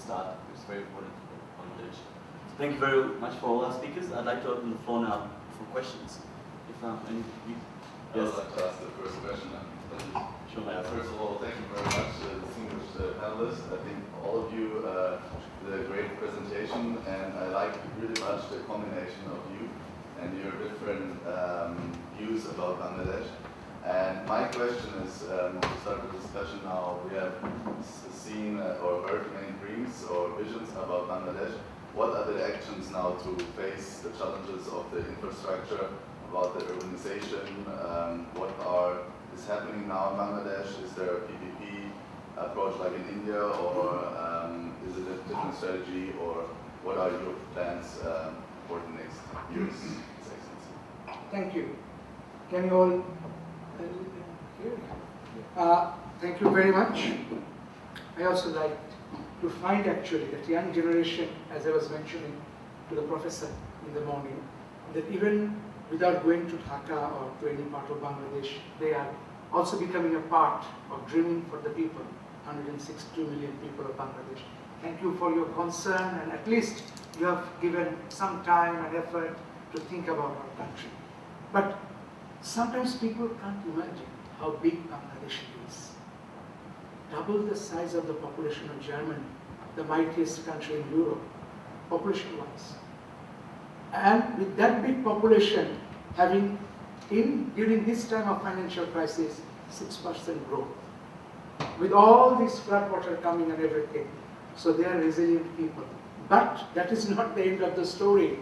start. It's very important for Bangladesh. Thank you very much for all our speakers. I'd like to open the floor now for questions. If any, I would like to ask the first question. Sure. First of all, thank you very much, distinguished panelists. I think all of you did a great presentation, and I like really much the combination of you and your different views about Bangladesh. And my question is, to start the discussion now, we have seen or heard many dreams or visions about Bangladesh. What are the actions now to face the challenges of the infrastructure, about the urbanization? What is happening now in Bangladesh? Is there a PPP approach like in India, or is it a different strategy, or what are your plans for the next years? Thank you. Can you all thank you very much. I also like to find actually that young generation, as I was mentioning to the professor in the morning, that even without going to Dhaka or to any part of Bangladesh, they are also becoming a part of dreaming for the people, 162 million people of Bangladesh. Thank you for your concern, and at least you have given some time and effort to think about our country. But sometimes people can't imagine how big Bangladesh is. Double the size of the population of Germany, the mightiest country in Europe, population-wise. And with that big population having, during this time of financial crisis, 6% growth. With all this flood water coming and everything, so they are resilient people. But that is not the end of the story.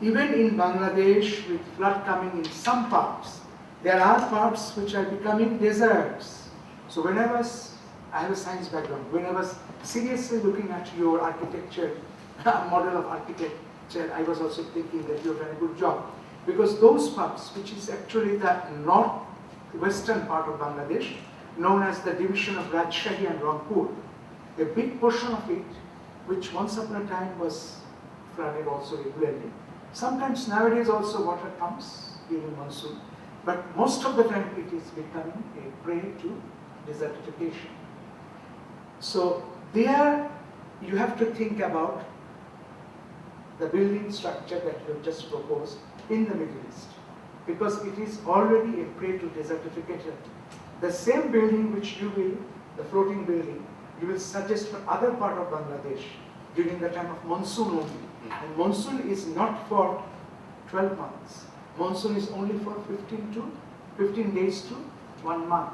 Even in Bangladesh, with flood coming in some parts, there are parts which are becoming deserts. So when I have a science background, when I was seriously looking at your architecture, model of architecture, I was also thinking that you've done a good job. Because those parts, which is actually the northwestern part of Bangladesh, known as the division of Rajshahi and Rangpur, a big portion of it, which once upon a time was flooded also regularly. Sometimes nowadays also water comes during monsoon, but most of the time it is becoming a prey to desertification. So there you have to think about the building structure that you have just proposed in the Middle East, because it is already a prey to desertification. The same building which you will, the floating building, you will suggest for other part of Bangladesh during the time of monsoon only. And monsoon is not for 12 months. Monsoon is only for 15 days to 1 month.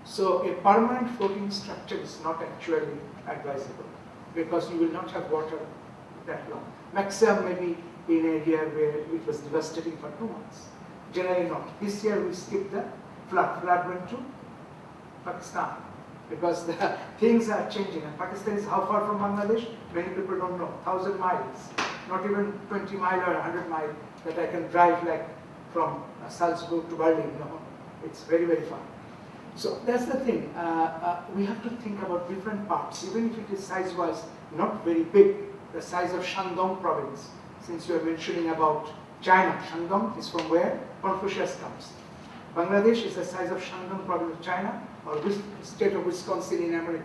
So a permanent floating structure is not actually advisable, because you will not have water that long. Maximum maybe in an area where it was devastating for 2 months. Generally not. This year we skipped the flood. Flood went to Pakistan, because the things are changing. And Pakistan is how far from Bangladesh? Many people don't know. 1,000 miles. Not even 20 miles or 100 miles that I can drive like from Salzburg to Berlin. No, it's very, very far. So that's the thing. We have to think about different parts, even if it is size-wise not very big. The size of Shandong province, since you are mentioning about China. Shandong is from where Confucius comes. Bangladesh is the size of Shandong province of China, or state of Wisconsin in America.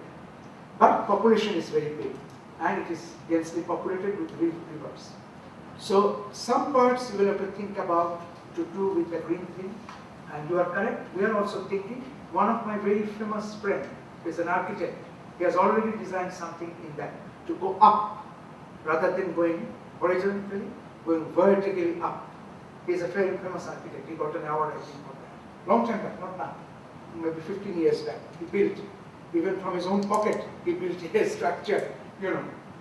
But population is very big, and it is densely populated with rivers. So some parts you will have to think about to do with the green thing, and you are correct. We are also thinking. One of my very famous friend is an architect. He has already designed something in that to go up rather than going horizontally, going vertically up. He is a very famous architect. He got an award, I think, for that. Long time back, not now. Maybe 15 years back. He built, even from his own pocket, he built a structure,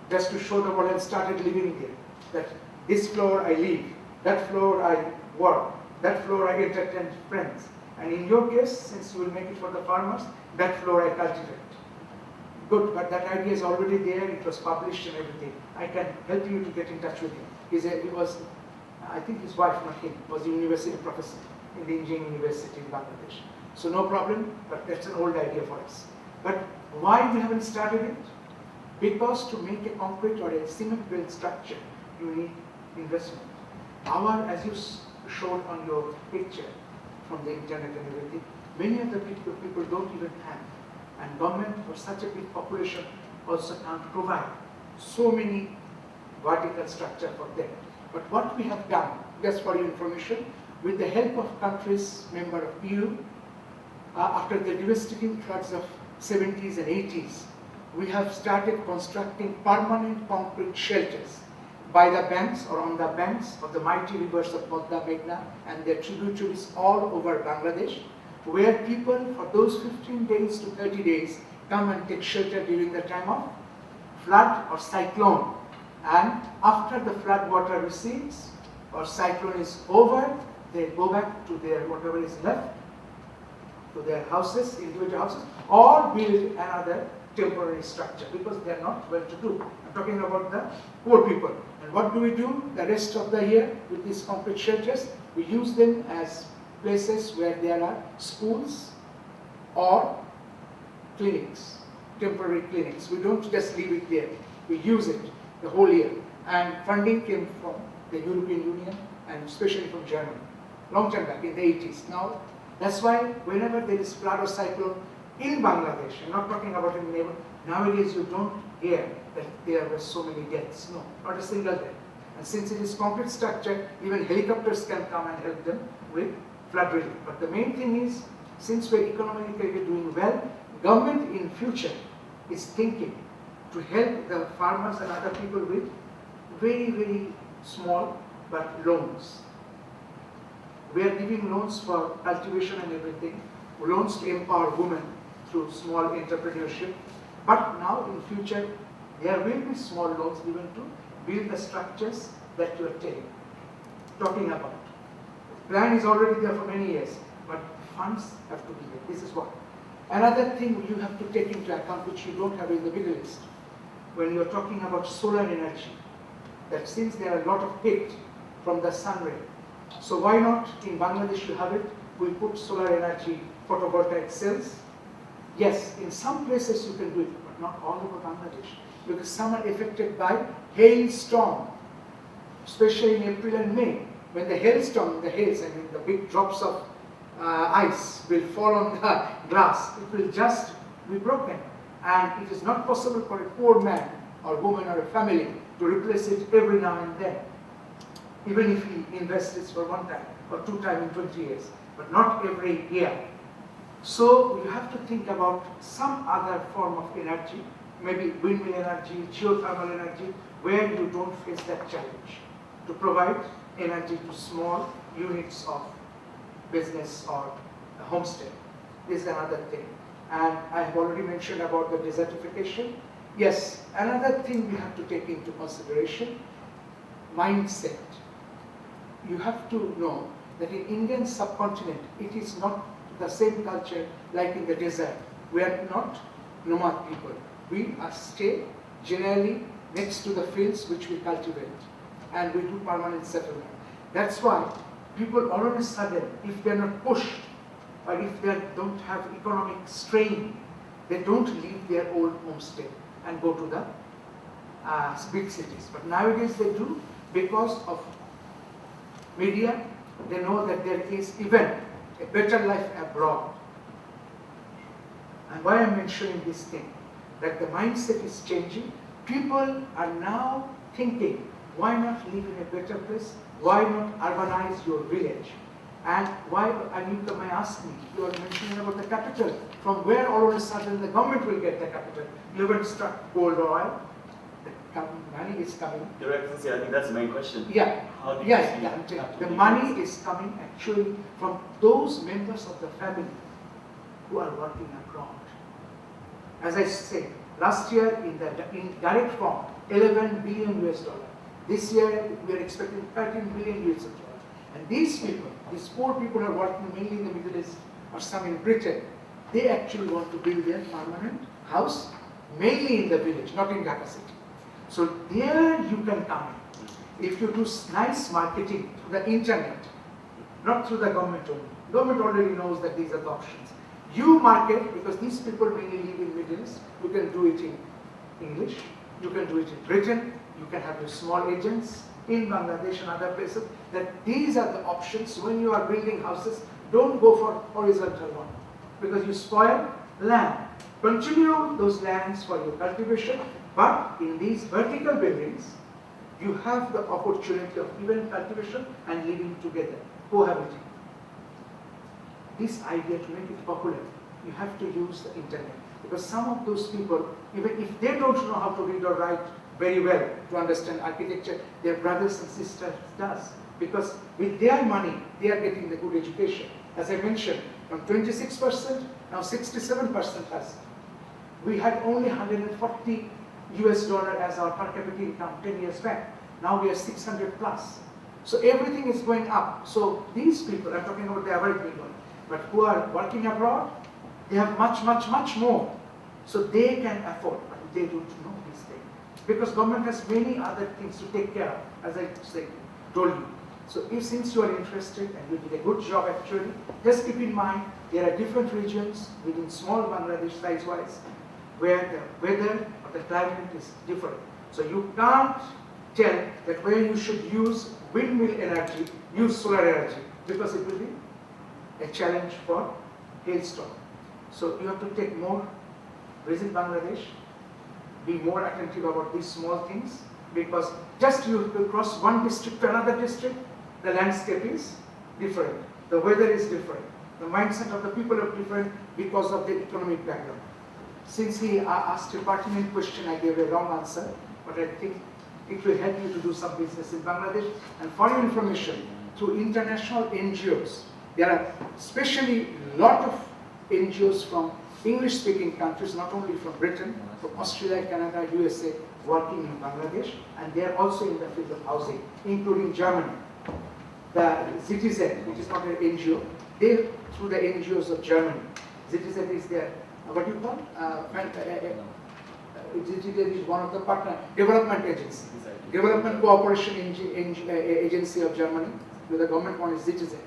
just to show the world, and started living there. That this floor I live, that floor I work, that floor I entertain friends. And in your case, since you will make it for the farmers, that floor I cultivate. Good, but that idea is already there, it was published and everything. I can help you to get in touch with him. He was, I think his wife, not him, was a university professor in the Engineering University in Bangladesh. So no problem, but that's an old idea for us. But why we haven't started it? Because to make a concrete or a cement-built structure, you need investment. As you showed on your picture from the internet and everything, many of the people don't even have. And government for such a big population also can't provide. so many vertical structure for them. But what we have done, just for your information, with the help of countries member of EU, after the devastating floods of 70s and 80s, we have started constructing permanent concrete shelters by the banks or on the banks of the mighty rivers of Podda, Meghna and their tributaries all over Bangladesh, where people for those 15 days to 30 days come and take shelter during the time of flood or cyclone. And after the flood water recedes or cyclone is over, they go back to their whatever is left, to their houses, individual houses, or build another temporary structure because they are not well to do. I'm talking about the poor people. And what do we do the rest of the year with these concrete shelters? We use them as places where there are schools or clinics, temporary clinics. We don't just leave it there. We use it the whole year. And funding came from the European Union and especially from Germany, long time back in the 80s. Now, that's why whenever there is flood or cyclone in Bangladesh, I'm not talking about in the neighbor, nowadays you don't hear that there were so many deaths. No, not a single death. And since it is concrete structure, even helicopters can come and help them with flood relief. But the main thing is, since we're economically doing well, government in future is thinking to help the farmers and other people with very, very small but loans. We are giving loans for cultivation and everything, loans to empower women through small entrepreneurship. But now in future, there will be small loans given to build the structures that you are talking about. Plan is already there for many years, but funds have to be there. This is what. Another thing you have to take into account, which you don't have in the Middle East, when you're talking about solar energy, that since there are a lot of heat from the sun ray, so why not in Bangladesh you have it, we put solar energy photovoltaic cells. Yes, in some places you can do it, but not all over Bangladesh, because some are affected by hailstorm, especially in April and May. When the hailstorm, the hails, I mean the big drops of ice will fall on the glass, it will just be broken. And it is not possible for a poor man or woman or a family to replace it every now and then, even if he invests it for one time or two times in 20 years, but not every year. So you have to think about some other form of energy, maybe windmill energy, geothermal energy, where you don't face that challenge, to provide energy to small units of business or a homestead. This is another thing. And I have already mentioned about the desertification. Yes, another thing we have to take into consideration, mindset. You have to know that in Indian subcontinent, it is not the same culture like in the desert. We are not nomad people. We are stay generally next to the fields which we cultivate, and we do permanent settlement. That's why people all of a sudden, if they are not pushed, or if they don't have economic strain, they don't leave their old homestead and go to the big cities. But nowadays they do because of media. They know that there is even a better life abroad. And why I'm mentioning this thing, that the mindset is changing. People are now thinking, why not live in a better place? Why not urbanize your village? And why, and you may ask me, you are mentioning about the capital. From where all of a sudden the government will get the capital? You haven't struck gold or oil. The money is coming. Your Excellency, I think that's the main question. Yeah. How do you Yeah, see yeah. that The to be money used? is coming actually from those members of the family who are working abroad. As I said, last year in direct form, 11 billion US dollar. This year we are expecting 13 billion US dollar. And these people, these poor people who are working mainly in the Middle East or some in Britain, they actually want to build their permanent house, mainly in the village, not in Dhaka city. So there you can come in. If you do nice marketing through the internet, not through the government only. Government already knows that these are the options. You market, because these people mainly live in Middle East, you can do it in English, you can do it in Britain, you can have your small agents in Bangladesh and other places, that these are the options. When you are building houses, don't go for horizontal one, because you spoil land. Continue those lands for your cultivation, But in these vertical buildings, you have the opportunity of even cultivation and living together, cohabiting. This idea, to make it popular, you have to use the internet. Because some of those people, even if they don't know how to read or write very well to understand architecture, their brothers and sisters does. Because with their money, they are getting the good education. As I mentioned, from 26%, now 67% has. We had only 140 US dollar as our per capita income 10 years back. Now we are 600 plus. So everything is going up. So these people, I'm talking about the average people, but who are working abroad, they have much more. So they can afford, but they don't know these things. Because government has many other things to take care of, as I told you. So if since you are interested and you did a good job actually, just keep in mind there are different regions within small Bangladesh size-wise where the weather or the climate is different. So you can't tell that where you should use windmill energy, use solar energy, because it will be a challenge for hailstorm. So you have to take more, visit Bangladesh, be more attentive about these small things, because just you cross one district to another district, the landscape is different, the weather is different, the mindset of the people are different because of the economic background. Since he asked a pertinent question, I gave a long answer, but I think it will help you to do some business in Bangladesh. And for your information, through international NGOs, there are especially a lot of NGOs from English-speaking countries, not only from Britain, from Australia, Canada, USA, working in Bangladesh, and they are also in the field of housing, including Germany. The Citizen, which is not an NGO, they, through the NGOs of Germany, Citizen is their, what do you call? Citizen is one of the partner, development agency. Exactly. Development Cooperation Agency of Germany, with the government one is Citizen.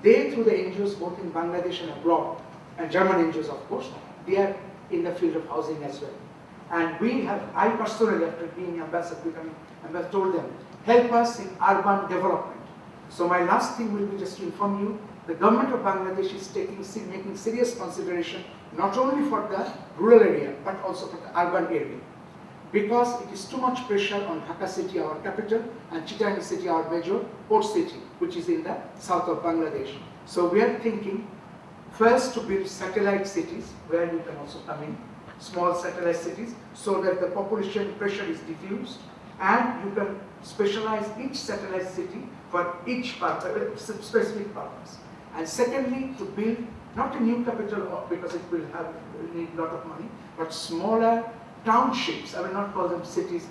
They, through the NGOs both in Bangladesh and abroad, and German NGOs of course, they are in the field of housing as well. And we have, I personally, after being ambassador, I told them, help us in urban development. So my last thing will be just to inform you, the government of Bangladesh is making serious consideration, not only for the rural area, but also for the urban area. Because it is too much pressure on Dhaka city, our capital, and Chittagong city, our major port city, which is in the south of Bangladesh. So we are thinking, first to build satellite cities, where you can also come in, small satellite cities, so that the population pressure is diffused, and you can specialize each satellite city for each purpose, specific purpose. And secondly, to build not a new capital, because it will need a lot of money, but smaller townships, I will not call them cities,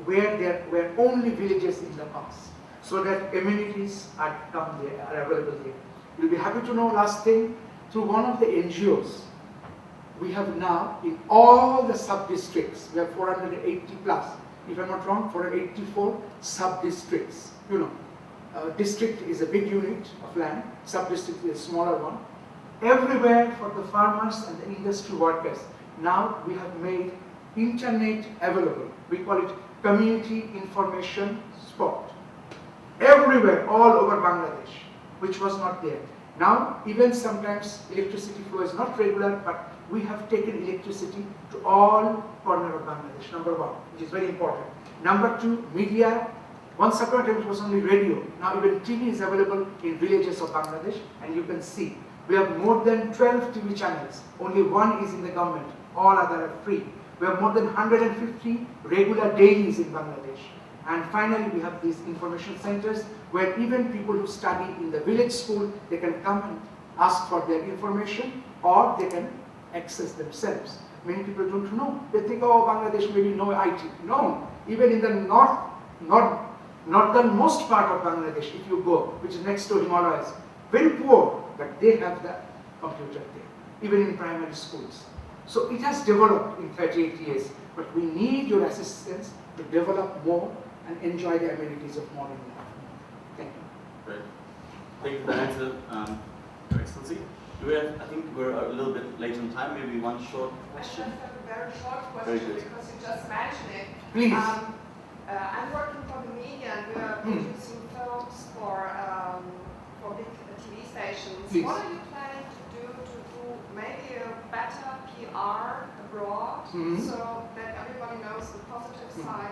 where there were only villages in the past, so that amenities are available there. You'll be happy to know, last thing, through one of the NGOs, we have now in all the sub-districts, we have 480 plus, if I'm not wrong, 484 sub-districts. You know, district is a big unit of land, sub-district is a smaller one. Everywhere for the farmers and the industry workers, now we have made internet available. We call it community information spot. Everywhere, all over Bangladesh, which was not there. Now, even sometimes electricity flow is not regular, but we have taken electricity to all corners of Bangladesh, number one, which is very important. Number two, media. Once upon a time it was only radio. Now even TV is available in villages of Bangladesh, and you can see. We have more than 12 TV channels. Only one is in the government. All other are free. We have more than 150 regular dailies in Bangladesh. And finally, we have these information centers where even people who study in the village school, they can come and ask for their information, or they can access themselves. Many people don't know. They think, oh, Bangladesh maybe no IT. No, even in the northernmost part of Bangladesh, if you go, which is next to Himalayas, very poor, but they have the computer there, even in primary schools. So it has developed in 38 years, but we need your assistance to develop more and enjoy the amenities of modern life. Thank you. Great. Thank you for that answer, Your Excellency. Do we have, I think we're a little bit late on time, maybe one short question? I just have a very short Very question good. because you just mentioned it. Please. I'm working for the media and we are producing films for big TV stations. Please. What are you planning to do maybe a better PR abroad, Mhm. so that everybody knows the positive side